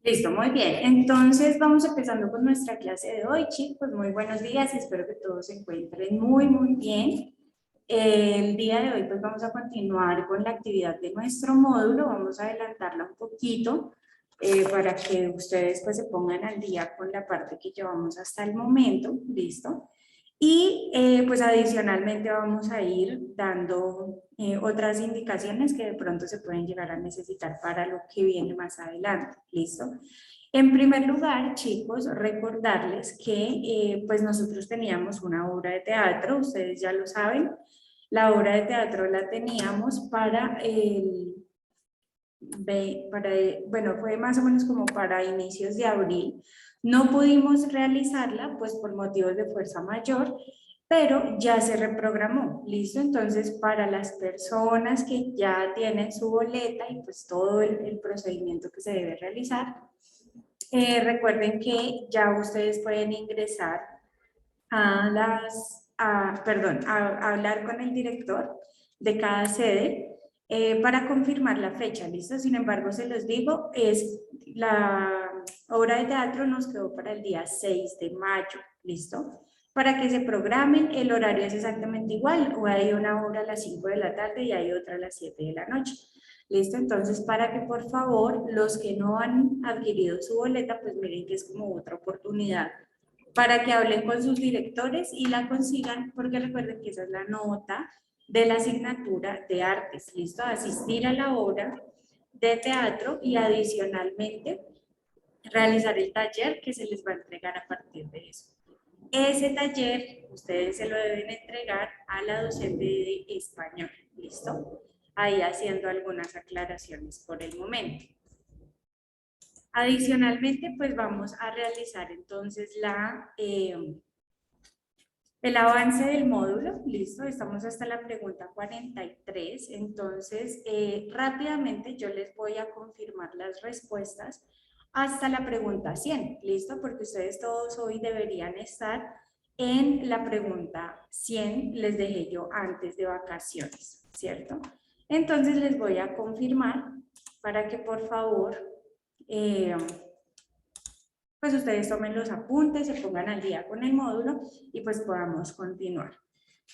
Listo, muy bien. Entonces vamos empezando con nuestra clase de hoy, chicos. Muy buenos días y espero que todos se encuentren muy bien. El día de hoy pues vamos a continuar con la actividad de nuestro módulo. Vamos a adelantarla un poquito para que ustedes pues se pongan al día con la parte que llevamos hasta el momento. Listo. Y pues adicionalmente vamos a ir dando otras indicaciones que de pronto se pueden llegar a necesitar para lo que viene más adelante. ¿Listo? En primer lugar, chicos, recordarles que pues nosotros teníamos una obra de teatro, ustedes ya lo saben. La obra de teatro la teníamos para bueno, fue más o menos como para inicios de abril. No pudimos realizarla, pues por motivos de fuerza mayor, pero ya se reprogramó, ¿listo? Entonces, para las personas que ya tienen su boleta y pues todo el procedimiento que se debe realizar, recuerden que ya ustedes pueden ingresar a hablar con el director de cada sede para confirmar la fecha, ¿listo? Sin embargo, se los digo, la obra de teatro nos quedó para el día 6 de mayo, ¿listo? Para que se programen, el horario es exactamente igual, o hay una obra a las 5 de la tarde y hay otra a las 7 de la noche. ¿Listo? Entonces, para que por favor los que no han adquirido su boleta, pues miren que es como otra oportunidad para que hablen con sus directores y la consigan, porque recuerden que esa es la nota de la asignatura de artes, ¿listo? Asistir a la obra de teatro y adicionalmente realizar el taller que se les va a entregar a partir de eso. Ese taller ustedes se lo deben entregar a la docente de español, ¿listo? Ahí haciendo algunas aclaraciones por el momento. Adicionalmente, pues vamos a realizar entonces el avance del módulo. Listo, estamos hasta la pregunta 43. Entonces, rápidamente yo les voy a confirmar las respuestas hasta la pregunta 100. Listo, porque ustedes todos hoy deberían estar en la pregunta 100. Les dejé yo antes de vacaciones, ¿cierto? Entonces les voy a confirmar para que por favor pues ustedes tomen los apuntes, se pongan al día con el módulo y pues podamos continuar.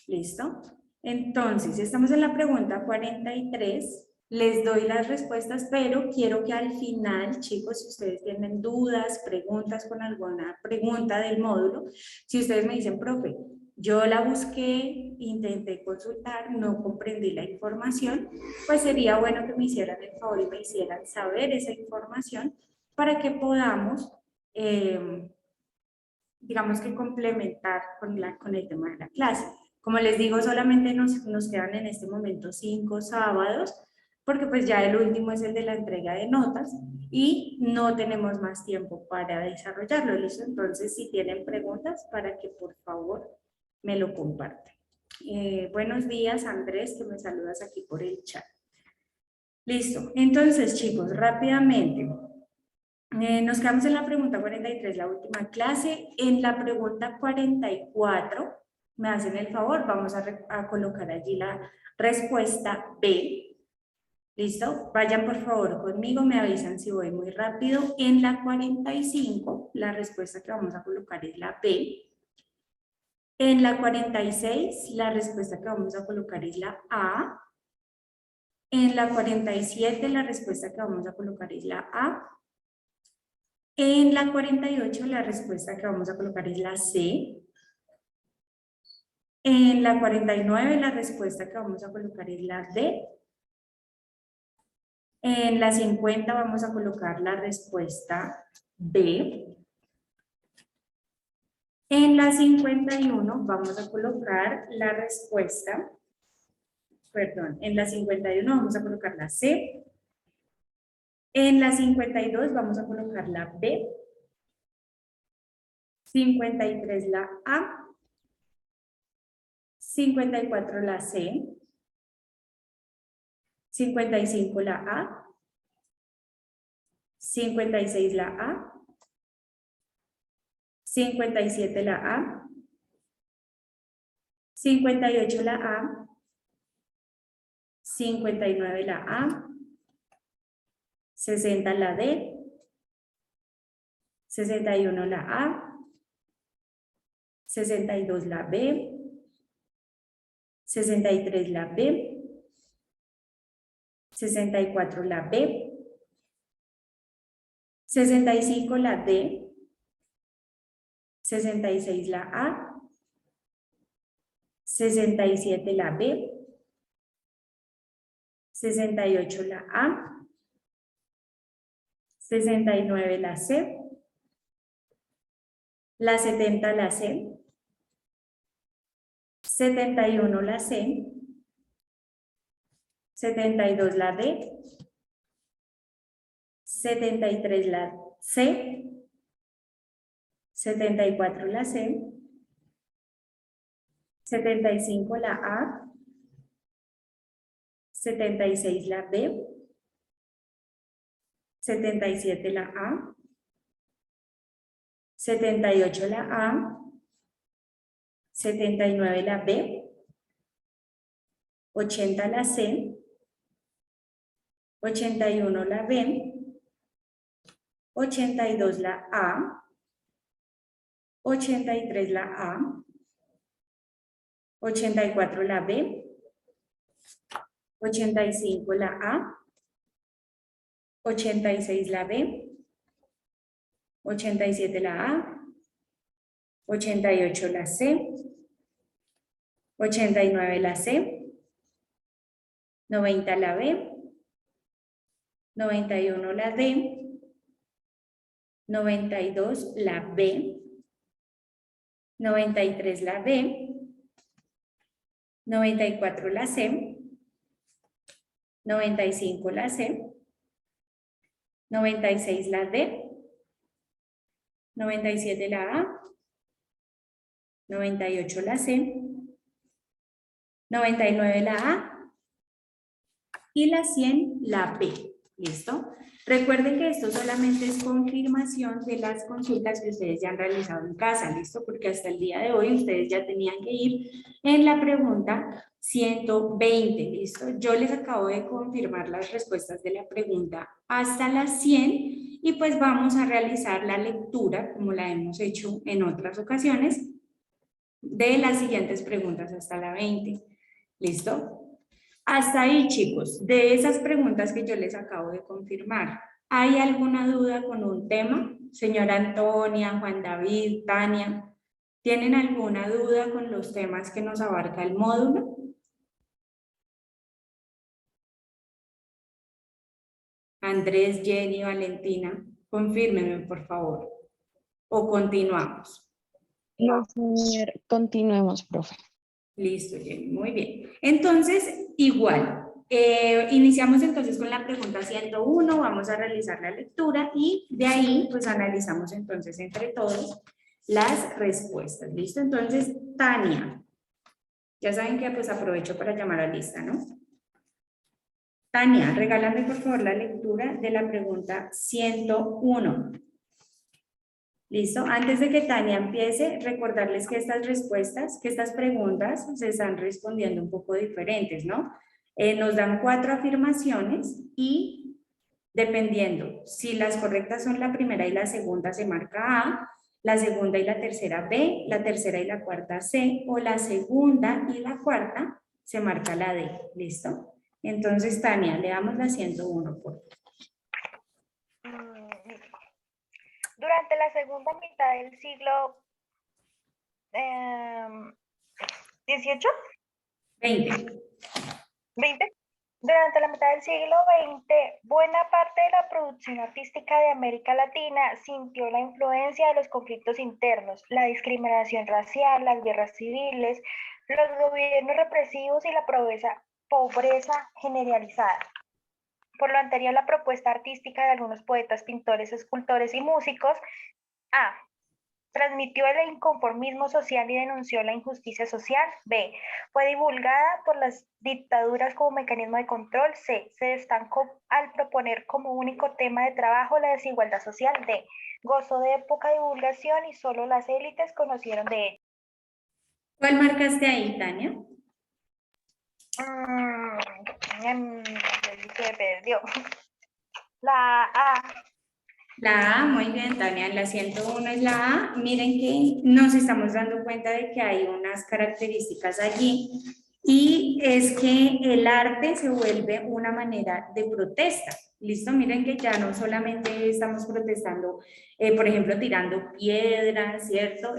¿Listo? Entonces, estamos en la pregunta 43. Les doy las respuestas, pero quiero que al final, chicos, si ustedes tienen dudas, preguntas con alguna pregunta del módulo, si ustedes me dicen, profe, yo la busqué, intenté consultar, no comprendí la información, pues sería bueno que me hicieran el favor y me hicieran saber esa información para que podamos digamos que complementar con el tema de la clase. Como les digo, solamente nos quedan en este momento 5 sábados, porque pues ya el último es el de la entrega de notas y no tenemos más tiempo para desarrollarlo, ¿listo? Entonces, si tienen preguntas, para que por favor me lo compartan. Buenos días, Andrés, que me saludas aquí por el chat. Listo, entonces chicos, rápidamente, nos quedamos en la pregunta 43, la última clase. En la pregunta 44, me hacen el favor, vamos a colocar allí la respuesta B. ¿Listo? Vayan por favor conmigo, me avisan si voy muy rápido. En la 45, la respuesta que vamos a colocar es la B. En la 46, la respuesta que vamos a colocar es la A. En la 47, la respuesta que vamos a colocar es la A. En la 48 la respuesta que vamos a colocar es la C. En la 49 la respuesta que vamos a colocar es la D. En la 50 vamos a colocar la respuesta B. En la 51 vamos a colocar la respuesta, en la 51 vamos a colocar la C. En la 52 vamos a colocar la B. 53 la A. 54 la C. 55 la A. 56 la A. 57 la A. 58 la A. 59 la A. 60 la D. 61 la A, 62 la B, 63 la B, 64 la B, 65 la D, 66 la A, 67 la B, 68 la A, 69 la C, la 70 la C, 71 la C, 72 la D, 73 la C, 74 la C, 75 la A, 76 la B, 77 la A, 78 la A, 79 la B, 80 la C, 81 la B, 82 la A, 83 la A, 84 la B, 85 la A, 86 la B, 87 la A, 88 la C, 89 la C, 90 la B, 91 la D, 92 la B, 93 la B, 94 la C, 95 la C, 96 la D, 97 la A, 98 la C, 99 la A y la 100 la B. ¿Listo? Recuerden que esto solamente es confirmación de las consultas que ustedes ya han realizado en casa, ¿listo? Porque hasta el día de hoy ustedes ya tenían que ir en la pregunta 120, ¿listo? Yo les acabo de confirmar las respuestas de la pregunta hasta las 100 y pues vamos a realizar la lectura, como la hemos hecho en otras ocasiones, de las siguientes preguntas hasta la 20, ¿listo? Hasta ahí, chicos, de esas preguntas que yo les acabo de confirmar, ¿hay alguna duda con un tema? Señora Antonia, Juan David, Tania, ¿tienen alguna duda con los temas que nos abarca el módulo? Andrés, Jenny, Valentina, confírmenme, por favor. ¿O continuamos? No, señor, continuemos, profe. Listo, Jenny, muy bien. Entonces, igual, iniciamos entonces con la pregunta 101, vamos a realizar la lectura y de ahí pues analizamos entonces entre todos las respuestas. ¿Listo? Entonces, Tania, ya saben que pues aprovecho para llamar a lista, ¿no? Tania, regálame por favor la lectura de la pregunta 101. ¿Listo? Antes de que Tania empiece, recordarles que estas respuestas, que estas preguntas se están respondiendo un poco diferentes, ¿no? Nos dan 4 afirmaciones y dependiendo si las correctas son la primera y la segunda se marca A, la segunda y la tercera B, la tercera y la cuarta C, o la segunda y la cuarta se marca la D. ¿Listo? Entonces, Tania, le damos la 101, por favor. Durante la segunda mitad del siglo XVIII, 20, durante la mitad del siglo XX, buena parte de la producción artística de América Latina sintió la influencia de los conflictos internos, la discriminación racial, las guerras civiles, los gobiernos represivos y la pobreza generalizada. Por lo anterior, la propuesta artística de algunos poetas, pintores, escultores y músicos A. Transmitió el inconformismo social y denunció la injusticia social. B. Fue divulgada por las dictaduras como mecanismo de control. C. Se destacó al proponer como único tema de trabajo la desigualdad social. D. Gozó de poca divulgación y solo las élites conocieron de ella. ¿Cuál marcaste ahí, Tania? Se perdió. La A. La A, muy bien, Tania, la 101 es la A. Miren que nos estamos dando cuenta de que hay unas características allí y es que el arte se vuelve una manera de protesta. ¿Listo? Miren que ya no solamente estamos protestando, por ejemplo, tirando piedras, ¿cierto?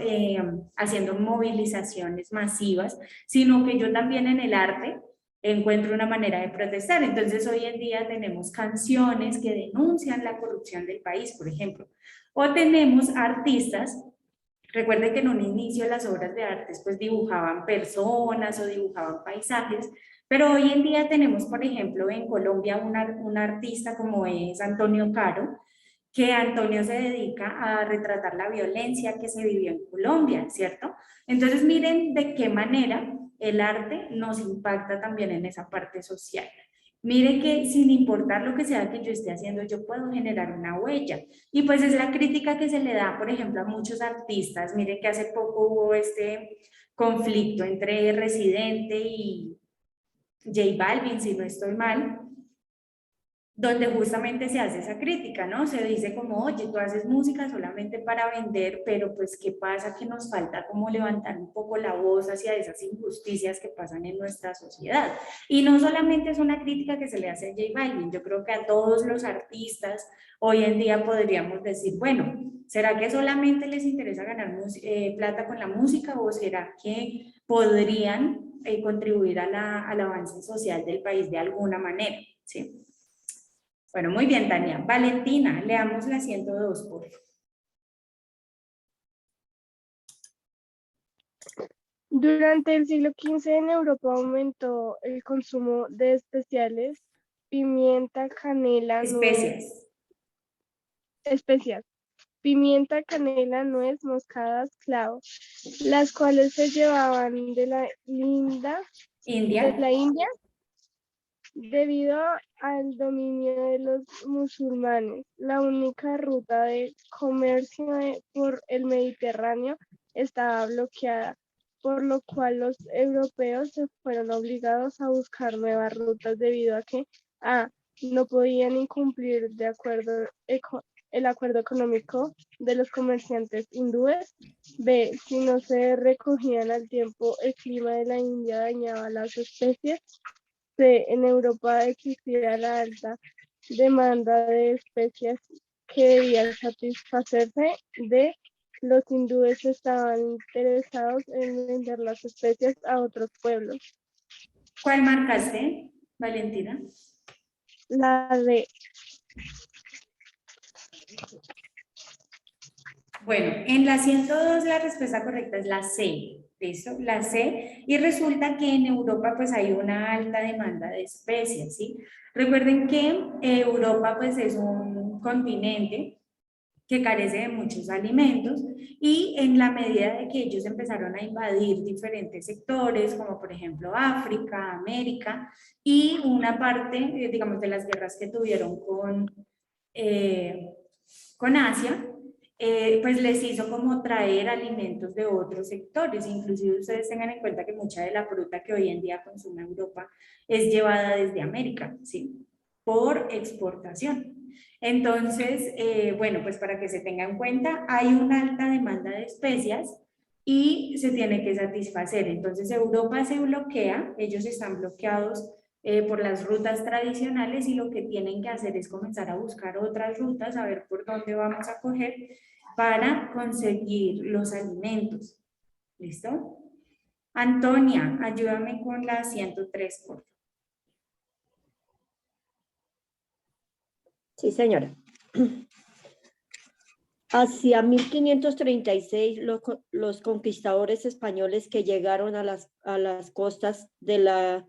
Haciendo movilizaciones masivas, sino que yo también en el arte encuentro una manera de protestar. Entonces, hoy en día tenemos canciones que denuncian la corrupción del país, por ejemplo, o tenemos artistas. Recuerden que en un inicio las obras de arte pues dibujaban personas o dibujaban paisajes, pero hoy en día tenemos, por ejemplo, en Colombia un artista como es Antonio Caro, que Antonio se dedica a retratar la violencia que se vivió en Colombia, ¿cierto? Entonces miren de qué manera el arte nos impacta también en esa parte social. Miren que sin importar lo que sea que yo esté haciendo, yo puedo generar una huella. Y pues es la crítica que se le da, por ejemplo, a muchos artistas. Miren que hace poco hubo este conflicto entre Residente y J Balvin, si no estoy mal, donde justamente se hace esa crítica, ¿no? Se dice como, oye, tú haces música solamente para vender, pero pues, ¿qué pasa? Que nos falta como levantar un poco la voz hacia esas injusticias que pasan en nuestra sociedad. Y no solamente es una crítica que se le hace a J Balvin, yo creo que a todos los artistas hoy en día podríamos decir, bueno, ¿será que solamente les interesa ganar plata con la música o será que podrían contribuir a al avance social del país de alguna manera? ¿Sí? Bueno, muy bien, Tania. Valentina, leamos la 102, por favor. Durante el siglo XV en Europa aumentó el consumo de especiales, pimienta, canela, Especias. especias, pimienta, canela, nuez, moscadas, clavo, las cuales se llevaban de la India. India debido al dominio de los musulmanes. La única ruta de comercio por el Mediterráneo estaba bloqueada, por lo cual los europeos se fueron obligados a buscar nuevas rutas debido a que A, no podían incumplir el acuerdo económico de los comerciantes hindúes, B, si no se recogían al tiempo, el clima de la India dañaba las especies, C, en Europa existía la alta demanda de especies que debían satisfacerse. D, los hindúes estaban interesados en vender las especies a otros pueblos. ¿Cuál marcaste, Valentina? La D. Bueno, en la 102 la respuesta correcta es la C. ¿Listo? La C. Y resulta que en Europa pues hay una alta demanda de especies, ¿sí? Recuerden que Europa pues es un continente que carece de muchos alimentos y en la medida de que ellos empezaron a invadir diferentes sectores, como por ejemplo África, América, y una parte, digamos, de las guerras que tuvieron con Asia, pues les hizo como traer alimentos de otros sectores. Inclusive ustedes tengan en cuenta que mucha de la fruta que hoy en día consume Europa es llevada desde América, ¿sí? Por exportación. Entonces, bueno, pues para que se tenga en cuenta, hay una alta demanda de especias y se tiene que satisfacer. Entonces, Europa se bloquea, ellos están bloqueados por las rutas tradicionales y lo que tienen que hacer es comenzar a buscar otras rutas, a ver por dónde vamos a coger para conseguir los alimentos. ¿Listo? Antonia, ayúdame con la 103, por favor. Sí, señora. Hacia 1536, los conquistadores españoles que llegaron a las costas de la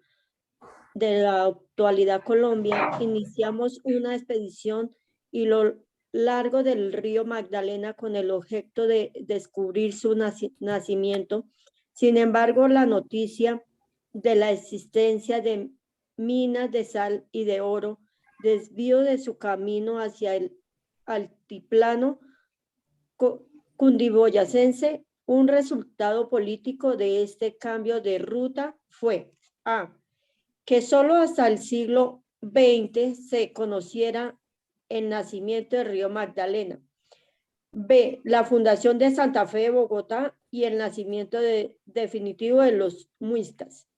actualidad Colombia, iniciamos una expedición y lo largo del río Magdalena con el objeto de descubrir su nacimiento. Sin embargo, la noticia de la existencia de minas de sal y de oro desvió de su camino hacia el altiplano cundiboyacense. Un resultado político de este cambio de ruta fue A, que solo hasta el siglo XX se conociera el nacimiento del río Magdalena. B, la fundación de Santa Fe de Bogotá y el nacimiento definitivo de los muiscas.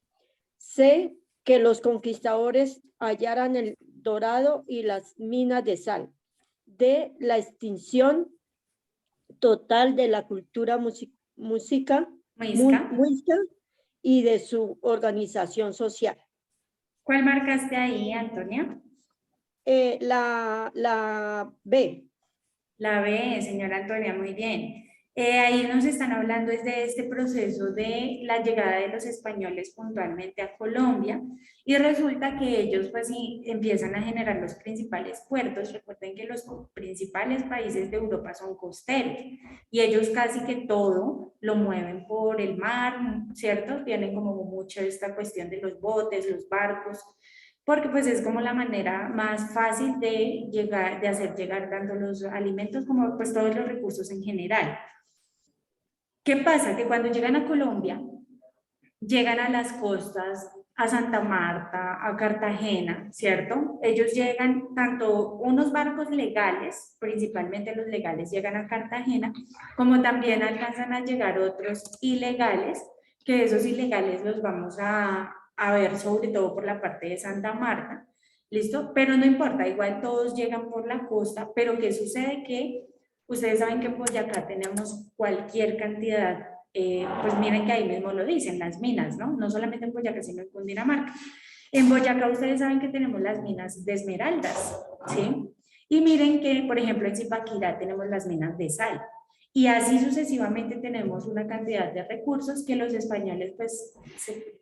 C, que los conquistadores hallaran el dorado y las minas de sal. D, la extinción total de la cultura muisca y de su organización social. ¿Cuál marcaste ahí, Antonia? La B. La B, señora Antonia, muy bien. Ahí nos están hablando desde este proceso de la llegada de los españoles puntualmente a Colombia y resulta que ellos pues sí, empiezan a generar los principales puertos. Recuerden que los principales países de Europa son costeros y ellos casi que todo lo mueven por el mar, ¿cierto? Tienen como mucho esta cuestión de los botes, los barcos, porque pues es como la manera más fácil de llegar, de hacer llegar tanto los alimentos como pues todos los recursos en general. ¿Qué pasa? Que cuando llegan a Colombia, llegan a las costas, a Santa Marta, a Cartagena, ¿cierto? Ellos llegan, tanto unos barcos legales, principalmente los legales llegan a Cartagena, como también alcanzan a llegar otros ilegales, que esos ilegales los vamos a ver sobre todo por la parte de Santa Marta, ¿listo? Pero no importa, igual todos llegan por la costa, pero ¿qué sucede? Que ustedes saben que en Boyacá tenemos cualquier cantidad, pues miren que ahí mismo lo dicen, las minas, ¿no? No solamente en Boyacá, sino en Cundinamarca. En Boyacá ustedes saben que tenemos las minas de esmeraldas, ¿sí? Y miren que, por ejemplo, en Zipaquirá tenemos las minas de sal. Y así sucesivamente tenemos una cantidad de recursos que los españoles, pues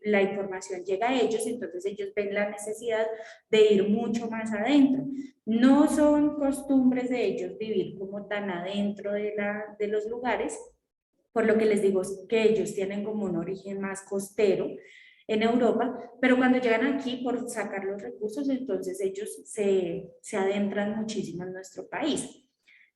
la información llega a ellos, entonces ellos ven la necesidad de ir mucho más adentro. No son costumbres de ellos vivir como tan adentro de los lugares, por lo que les digo que ellos tienen como un origen más costero en Europa, pero cuando llegan aquí por sacar los recursos, entonces ellos se adentran muchísimo en nuestro país.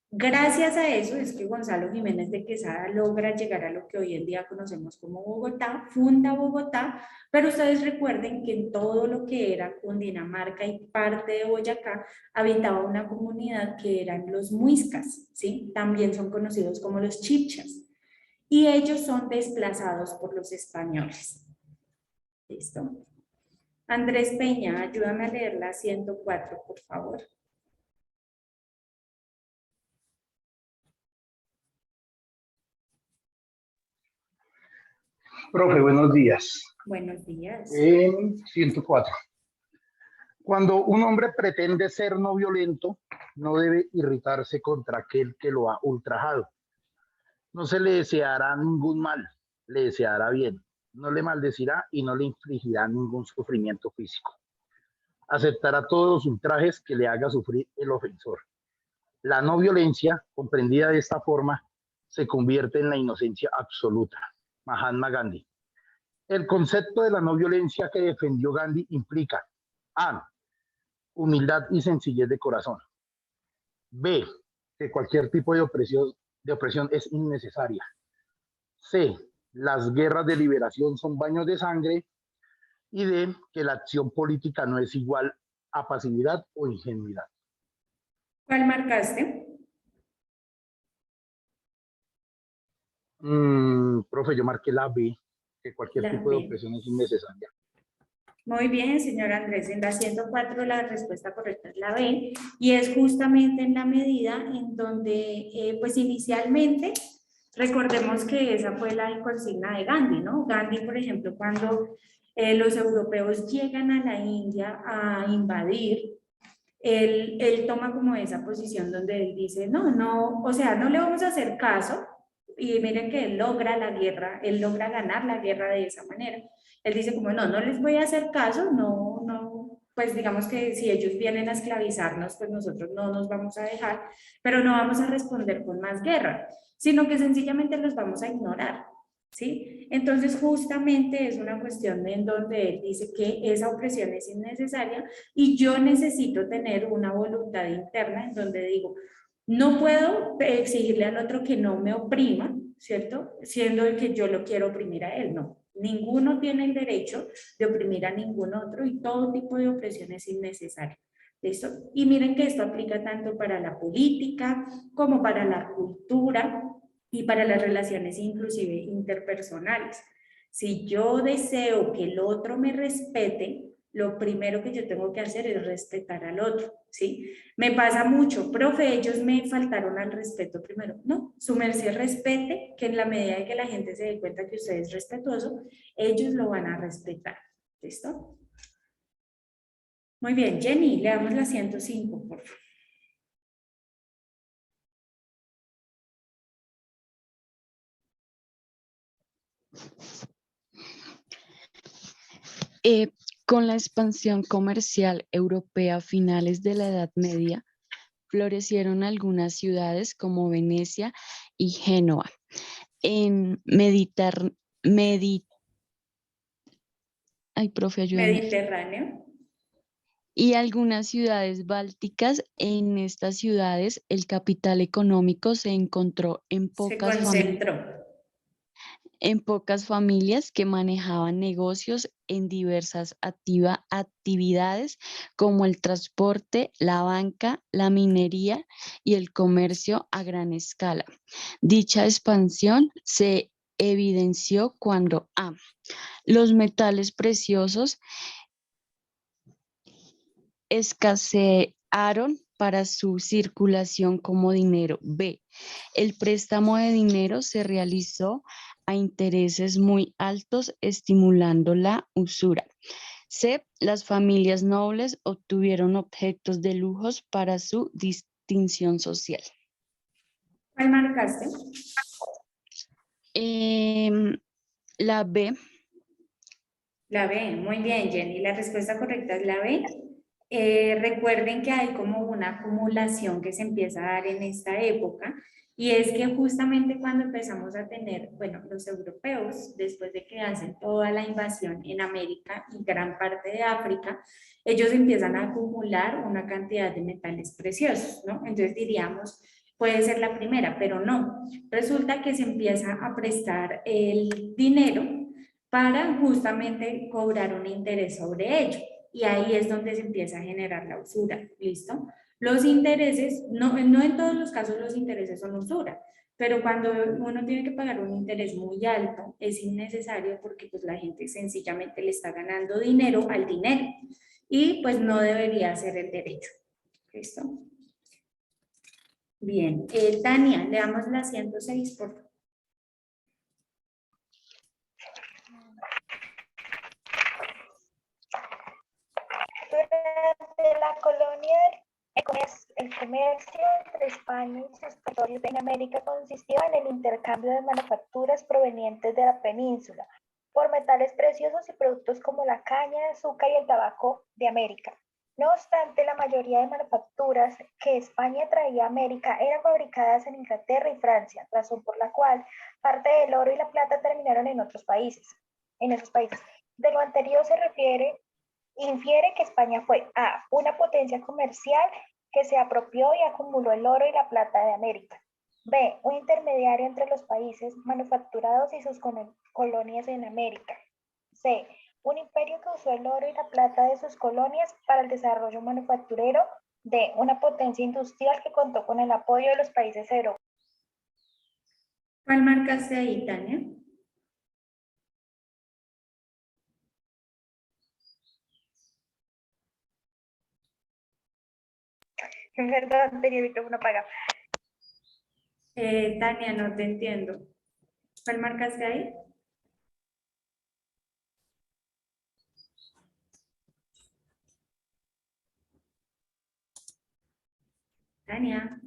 Gracias a eso es que Gonzalo Jiménez de Quesada logra llegar a lo que hoy en día conocemos como Bogotá, funda Bogotá, pero ustedes recuerden que en todo lo que era Cundinamarca y parte de Boyacá habitaba una comunidad que eran los muiscas, ¿sí? También son conocidos como los chibchas, y ellos son desplazados por los españoles. ¿Listo? Andrés Peña, ayúdame a leer la 104, por favor. Profe, buenos días. Buenos días. 104. Cuando un hombre pretende ser no violento, no debe irritarse contra aquel que lo ha ultrajado. No se le deseará ningún mal, le deseará bien. No le maldecirá y no le infligirá ningún sufrimiento físico. Aceptará todos los ultrajes que le haga sufrir el ofensor. La no violencia, comprendida de esta forma, se convierte en la inocencia absoluta. Mahatma Gandhi. El concepto de la no violencia que defendió Gandhi implica A, humildad y sencillez de corazón. B, que cualquier tipo de opresión es innecesaria. C, las guerras de liberación son baños de sangre. Y D, que la acción política no es igual a pasividad o ingenuidad. ¿Cuál marcaste? Profe, yo marqué la B, que cualquier La tipo de B. opresión es innecesaria. Muy bien, señor Andrés. En la 104 la respuesta correcta es la B y es justamente en la medida en donde, pues inicialmente, recordemos que esa fue la consigna de Gandhi, ¿no? Gandhi, por ejemplo, cuando los europeos llegan a la India a invadir, él toma como esa posición donde él dice, no, o sea, no le vamos a hacer caso. Y miren que él logra la guerra, él logra ganar la guerra de esa manera. Él dice como, no les voy a hacer caso, pues digamos que si ellos vienen a esclavizarnos, pues nosotros no nos vamos a dejar, pero no vamos a responder con más guerra, sino que sencillamente los vamos a ignorar, ¿sí? Entonces justamente es una cuestión en donde él dice que esa opresión es innecesaria y yo necesito tener una voluntad interna en donde digo, no puedo exigirle al otro que no me oprima, ¿cierto? Siendo el que yo lo quiero oprimir a él, no. Ninguno tiene el derecho de oprimir a ningún otro y todo tipo de opresión es innecesaria. ¿Listo? Y miren que esto aplica tanto para la política como para la cultura y para las relaciones inclusive interpersonales. Si yo deseo que el otro me respete, lo primero que yo tengo que hacer es respetar al otro, ¿sí? Me pasa mucho, profe, ellos me faltaron al respeto primero. No, su merced respete, que en la medida de que la gente se dé cuenta que usted es respetuoso, ellos lo van a respetar. ¿Listo? Muy bien, Jenny, le damos la 105, por favor. Con la expansión comercial europea a finales de la Edad Media, florecieron algunas ciudades como Venecia y Génova. En Ay, profe, ayúdame. Mediterráneo. Y algunas ciudades bálticas. En estas ciudades el capital económico se encontró Se concentró. en pocas familias que manejaban negocios en diversas actividades como el transporte, la banca, la minería y el comercio a gran escala. Dicha expansión se evidenció cuando A. Los metales preciosos escasearon para su circulación como dinero. B. El préstamo de dinero se realizó a intereses muy altos, estimulando la usura. C. Las familias nobles obtuvieron objetos de lujos para su distinción social. ¿Cuál marcaste? La B. La B, muy bien, Jenny. La respuesta correcta es la B. Recuerden que hay como una acumulación que se empieza a dar en esta época, y es que justamente cuando empezamos a tener, bueno, los europeos, después de que hacen toda la invasión en América y gran parte de África, ellos empiezan a acumular una cantidad de metales preciosos, ¿no? Entonces diríamos, puede ser la primera, pero no. Resulta que se empieza a prestar el dinero para justamente cobrar un interés sobre ello. Y ahí es donde se empieza a generar la usura, ¿listo? Los intereses, no en todos los casos los intereses son usura, pero cuando uno tiene que pagar un interés muy alto, es innecesario porque pues la gente sencillamente le está ganando dinero al dinero y pues no debería ser el derecho, ¿listo? Bien, Tania, le damos la 106, por favor. Durante la colonia, el comercio entre España y sus territorios en América consistió en el intercambio de manufacturas provenientes de la península por metales preciosos y productos como la caña de azúcar y el tabaco de América. No obstante, la mayoría de manufacturas que España traía a América eran fabricadas en Inglaterra y Francia, razón por la cual parte del oro y la plata terminaron en otros países. De lo anterior infiere que España fue A, una potencia comercial que se apropió y acumuló el oro y la plata de América. B, un intermediario entre los países manufacturados y sus colonias en América. C, un imperio que usó el oro y la plata de sus colonias para el desarrollo manufacturero. D, una potencia industrial que contó con el apoyo de los países europeos. ¿Cuál marcaste ahí, Tania? Perdón, tenía el micrófono apagado. Tania, no te entiendo. ¿Cuál marcaste ahí? Tania.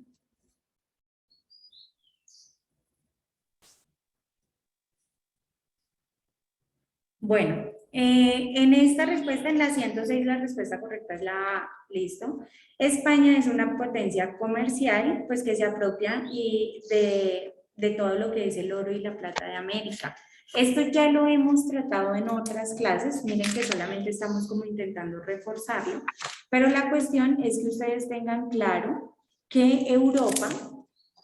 Bueno, en esta respuesta, en la 106, la respuesta correcta es la A, ¿listo? España es una potencia comercial, pues que se apropia de todo lo que es el oro y la plata de América. Esto ya lo hemos tratado en otras clases, miren que solamente estamos como intentando reforzarlo, pero la cuestión es que ustedes tengan claro que Europa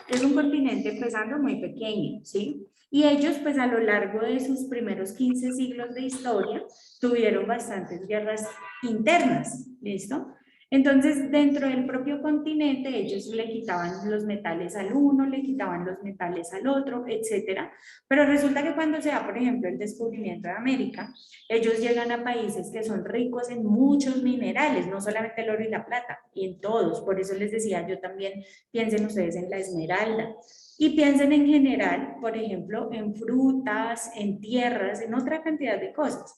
es un continente empezando muy pequeño, ¿sí? Y ellos, pues a lo largo de sus primeros 15 siglos de historia, tuvieron bastantes guerras internas, ¿listo? Entonces, dentro del propio continente, ellos le quitaban los metales al uno, le quitaban los metales al otro, etcétera. Pero resulta que cuando se da, por ejemplo, el descubrimiento de América, ellos llegan a países que son ricos en muchos minerales, no solamente el oro y la plata, y en todos. Por eso les decía, yo también piensen ustedes en la esmeralda. Y piensen en general, por ejemplo, en frutas, en tierras, en otra cantidad de cosas.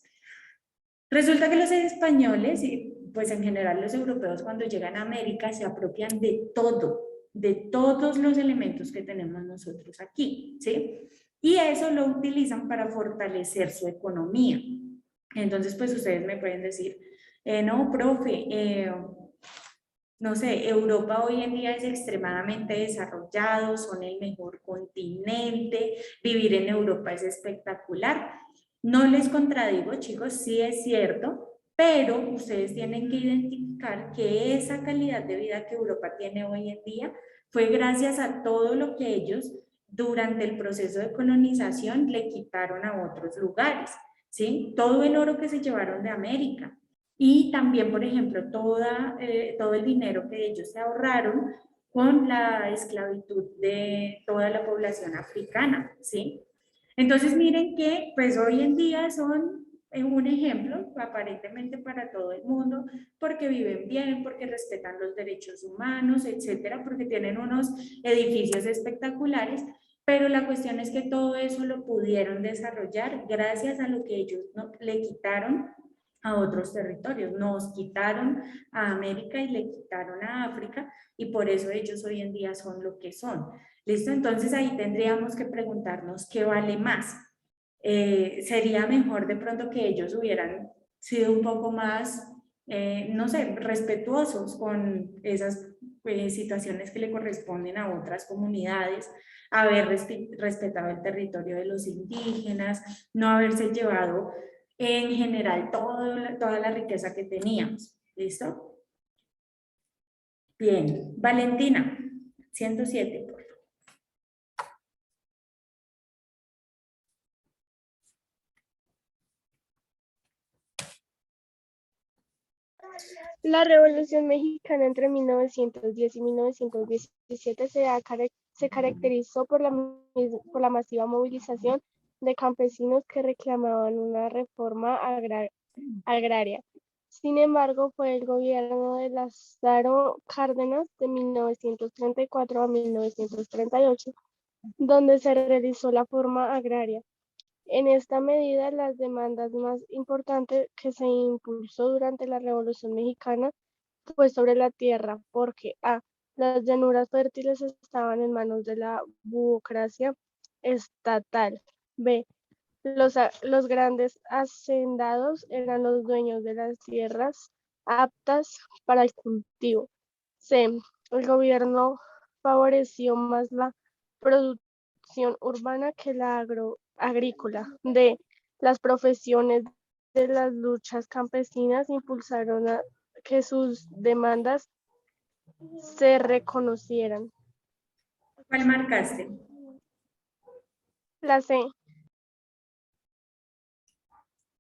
Resulta que los españoles, y pues en general los europeos cuando llegan a América se apropian de todo, de todos los elementos que tenemos nosotros aquí, ¿sí? Y eso lo utilizan para fortalecer su economía. Entonces, pues ustedes me pueden decir, no, profe, no sé, Europa hoy en día es extremadamente desarrollado, son el mejor continente, vivir en Europa es espectacular. No les contradigo, chicos, sí es cierto, pero ustedes tienen que identificar que esa calidad de vida que Europa tiene hoy en día fue gracias a todo lo que ellos durante el proceso de colonización le quitaron a otros lugares, ¿sí? Todo el oro que se llevaron de América, y también, por ejemplo, todo el dinero que ellos se ahorraron con la esclavitud de toda la población africana, ¿sí? Entonces, miren que, pues hoy en día son un ejemplo, aparentemente para todo el mundo, porque viven bien, porque respetan los derechos humanos, etcétera, porque tienen unos edificios espectaculares, pero la cuestión es que todo eso lo pudieron desarrollar gracias a lo que ellos le quitaron a otros territorios. Nos quitaron a América y le quitaron a África y por eso ellos hoy en día son lo que son. ¿Listo? Entonces ahí tendríamos que preguntarnos qué vale más. Sería mejor de pronto que ellos hubieran sido un poco más, no sé, respetuosos con esas situaciones que le corresponden a otras comunidades, haber respetado el territorio de los indígenas, no haberse llevado en general toda la riqueza que teníamos. ¿Listo? Bien. Valentina, 107, por favor. La Revolución Mexicana entre 1910 y 1917 se caracterizó por la masiva movilización de campesinos que reclamaban una reforma agraria. Sin embargo, fue el gobierno de Lázaro Cárdenas de 1934 a 1938 donde se realizó la reforma agraria. En esta medida, las demandas más importantes que se impulsó durante la Revolución Mexicana fue sobre la tierra, porque A. Las llanuras fértiles estaban en manos de la burocracia estatal. B. Los grandes hacendados eran los dueños de las tierras aptas para el cultivo. C. El gobierno favoreció más la producción urbana que la agrícola. D. Las profesiones de las luchas campesinas impulsaron a que sus demandas se reconocieran. ¿Cuál marcaste? La C.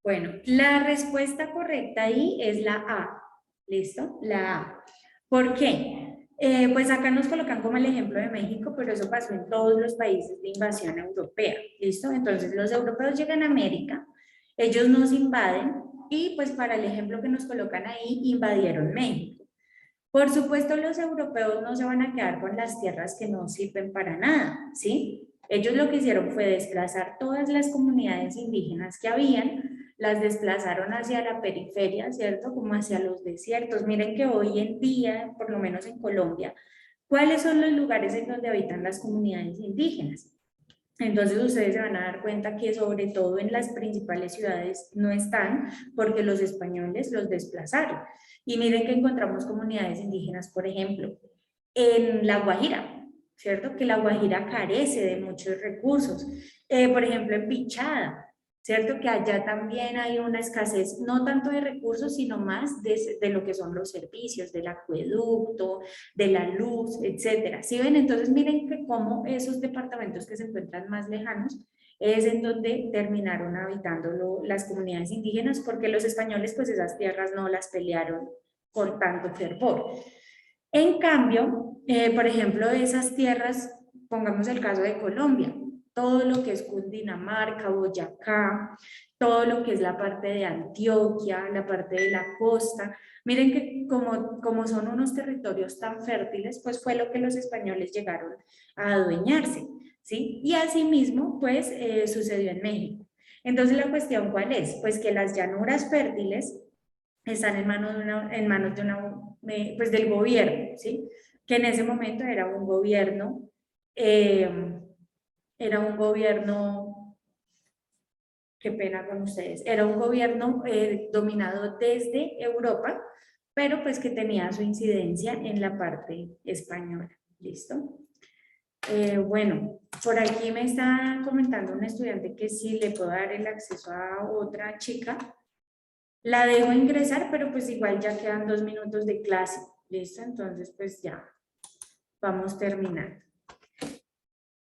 Bueno, la respuesta correcta ahí es la A. ¿Listo? La A. ¿Por qué? Pues acá nos colocan como el ejemplo de México, pero eso pasó en todos los países de invasión europea. ¿Listo? Entonces los europeos llegan a América, ellos nos invaden y pues para el ejemplo que nos colocan ahí, invadieron México. Por supuesto, los europeos no se van a quedar con las tierras que no sirven para nada, ¿sí? Ellos lo que hicieron fue desplazar todas las comunidades indígenas que habían, las desplazaron hacia la periferia, ¿cierto? Como hacia los desiertos. Miren que hoy en día, por lo menos en Colombia, ¿cuáles son los lugares en donde habitan las comunidades indígenas? Entonces ustedes se van a dar cuenta que sobre todo en las principales ciudades no están porque los españoles los desplazaron. Y miren que encontramos comunidades indígenas, por ejemplo, en La Guajira, ¿cierto? Que La Guajira carece de muchos recursos. Por ejemplo, en Pichada, ¿cierto? Que allá también hay una escasez, no tanto de recursos, sino más de lo que son los servicios, del acueducto, de la luz, etcétera. ¿Sí ven? Entonces miren que como esos departamentos que se encuentran más lejanos es en donde terminaron habitando las comunidades indígenas, porque los españoles pues esas tierras no las pelearon con tanto fervor. En cambio, por ejemplo, de esas tierras, pongamos el caso de Colombia, todo lo que es Cundinamarca, Boyacá, todo lo que es la parte de Antioquia, la parte de la costa, miren que como son unos territorios tan fértiles, pues fue lo que los españoles llegaron a adueñarse, ¿sí? Y asimismo, pues sucedió en México. Entonces, ¿la cuestión cuál es? Pues que las llanuras fértiles están en manos de pues del gobierno, ¿sí? Que en ese momento era un gobierno, qué pena con ustedes, era un gobierno dominado desde Europa, pero pues que tenía su incidencia en la parte española, ¿listo? Bueno, por aquí me está comentando un estudiante que sí le puedo dar el acceso a otra chica. La dejo ingresar, pero pues igual ya quedan 2 minutos de clase, ¿listo? Entonces pues ya vamos terminando.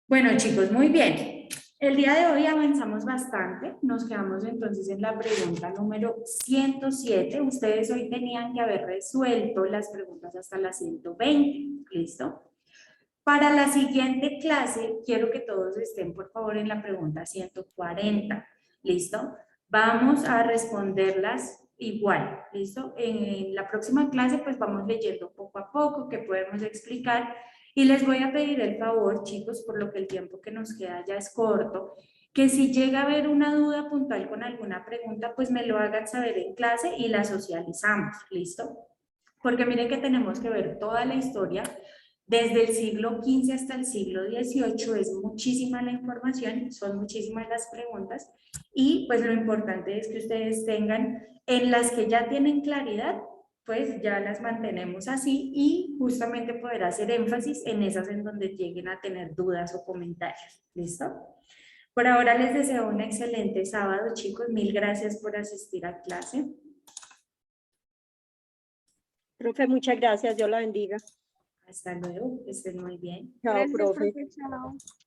Bueno chicos, muy bien. El día de hoy avanzamos bastante, nos quedamos entonces en la pregunta número 107. Ustedes hoy tenían que haber resuelto las preguntas hasta la 120, ¿listo? Para la siguiente clase, quiero que todos estén, por favor, en la pregunta 140, ¿listo? Vamos a responderlas igual, ¿listo? En la próxima clase, pues vamos leyendo poco a poco, qué podemos explicar, y les voy a pedir el favor, chicos, por lo que el tiempo que nos queda ya es corto, que si llega a haber una duda puntual con alguna pregunta, pues me lo hagan saber en clase y la socializamos, ¿listo? Porque miren que tenemos que ver toda la historia. Desde el siglo XV hasta el siglo XVIII es muchísima la información, son muchísimas las preguntas y pues lo importante es que ustedes tengan en las que ya tienen claridad, pues ya las mantenemos así y justamente poder hacer énfasis en esas en donde lleguen a tener dudas o comentarios. ¿Listo? Por ahora les deseo un excelente sábado, chicos. Mil gracias por asistir a clase. Profe, muchas gracias. Dios la bendiga. Hasta luego, que estén muy bien. Chao, Gracias, profe. profe. Chao.